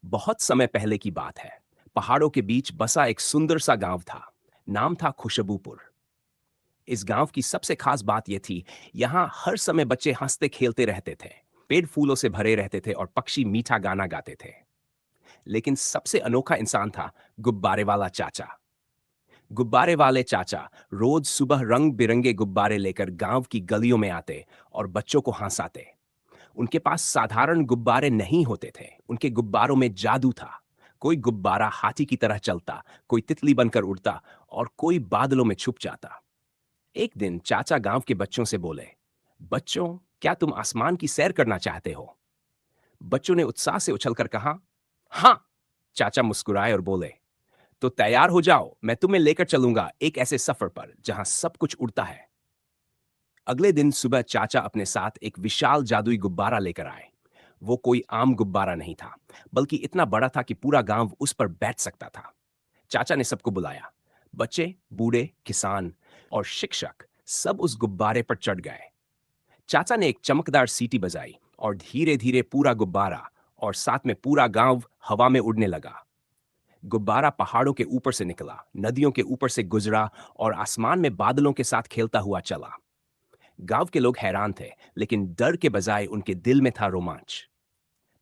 बहुत समय पहले की बात है। पहाड़ों के बीच बसा एक सुंदर सा गांव था। नाम था खुशबूपुर। इस गांव की सबसे खास बात यह थी, यहाँ हर समय बच्चे हंसते खेलते रहते थे। पेड़ फूलों से भरे रहते थे और पक्षी मीठा गाना गाते थे। लेकिन सबसे अनोखा इंसान था गुब्बारे वाला चाचा। गुब्बारे वाले चाचा रोज सुबह रंग बिरंगे गुब्बारे लेकर गांव की गलियों में आते और बच्चों को हंसाते। उनके पास साधारण गुब्बारे नहीं होते थे, उनके गुब्बारों में जादू था। कोई गुब्बारा हाथी की तरह चलता, कोई तितली बनकर उड़ता और कोई बादलों में छुप जाता। एक दिन चाचा गांव के बच्चों से बोले, बच्चों, क्या तुम आसमान की सैर करना चाहते हो? बच्चों ने उत्साह से उछलकर कहा, हाँ। चाचा मुस्कुराए और बोले, तो तैयार हो जाओ, मैं तुम्हें लेकर चलूंगा एक ऐसे सफर पर जहां सब कुछ उड़ता है। अगले दिन सुबह चाचा अपने साथ एक विशाल जादुई गुब्बारा लेकर आए। वो कोई आम गुब्बारा नहीं था, बल्कि इतना बड़ा था कि पूरा गांव उस पर बैठ सकता था। चाचा ने सबको बुलाया। बच्चे, बूढ़े, किसान और शिक्षक सब उस गुब्बारे पर चढ़ गए। चाचा ने एक चमकदार सीटी बजाई और धीरे धीरे पूरा गुब्बारा और साथ में पूरा गांव हवा में उड़ने लगा। गुब्बारा पहाड़ों के ऊपर से निकला, नदियों के ऊपर से गुजरा और आसमान में बादलों के साथ खेलता हुआ चला। गांव के लोग हैरान थे, लेकिन डर के बजाय उनके दिल में था रोमांच।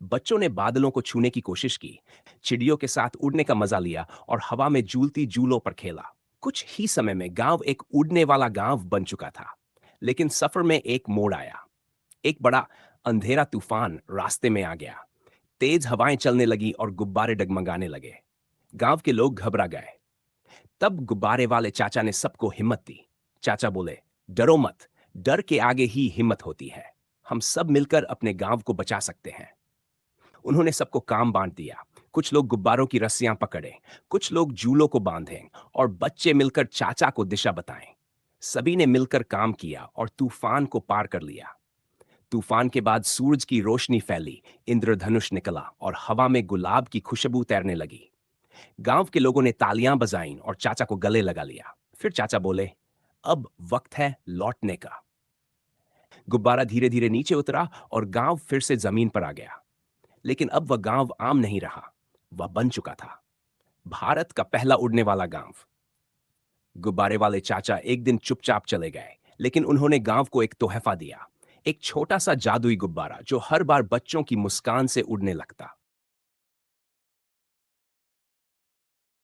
बच्चों ने बादलों को छूने की कोशिश की, चिड़ियों के साथ उड़ने का मजा लिया और हवा में झूलती जूलों पर खेला। कुछ ही समय में गांव एक उड़ने वाला गांव बन चुका था। लेकिन सफर में एक मोड़ आया। एक बड़ा अंधेरा तूफान रास्ते में आ गया। तेज हवाएं चलने लगी और गुब्बारे डगमगाने लगे। गांव के लोग घबरा गए। तब गुब्बारे वाले चाचा ने सबको हिम्मत दी। चाचा बोले, डरो मत, डर के आगे ही हिम्मत होती है। हम सब मिलकर अपने गांव को बचा सकते हैं। उन्होंने सबको काम बांट दिया। कुछ लोग गुब्बारों की रस्सियां पकड़े, कुछ लोग जूलों को बांधे और बच्चे मिलकर चाचा को दिशा बताएं। सभी ने मिलकर काम किया और तूफान को पार कर लिया। तूफान के बाद सूरज की रोशनी फैली, इंद्रधनुष निकला और हवा में गुलाब की खुशबू तैरने लगी। गांव के लोगों ने तालियां बजाईं और चाचा को गले लगा लिया। फिर चाचा बोले, अब वक्त है लौटने का। गुब्बारा धीरे धीरे नीचे उतरा और गांव फिर से जमीन पर आ गया। लेकिन अब वह गांव आम नहीं रहा, वह बन चुका था भारत का पहला उड़ने वाला गांव। गुब्बारे वाले चाचा एक दिन चुपचाप चले गए, लेकिन उन्होंने गांव को एक तोहफा दिया। एक छोटा सा जादुई गुब्बारा जो हर बार बच्चों की मुस्कान से उड़ने लगता।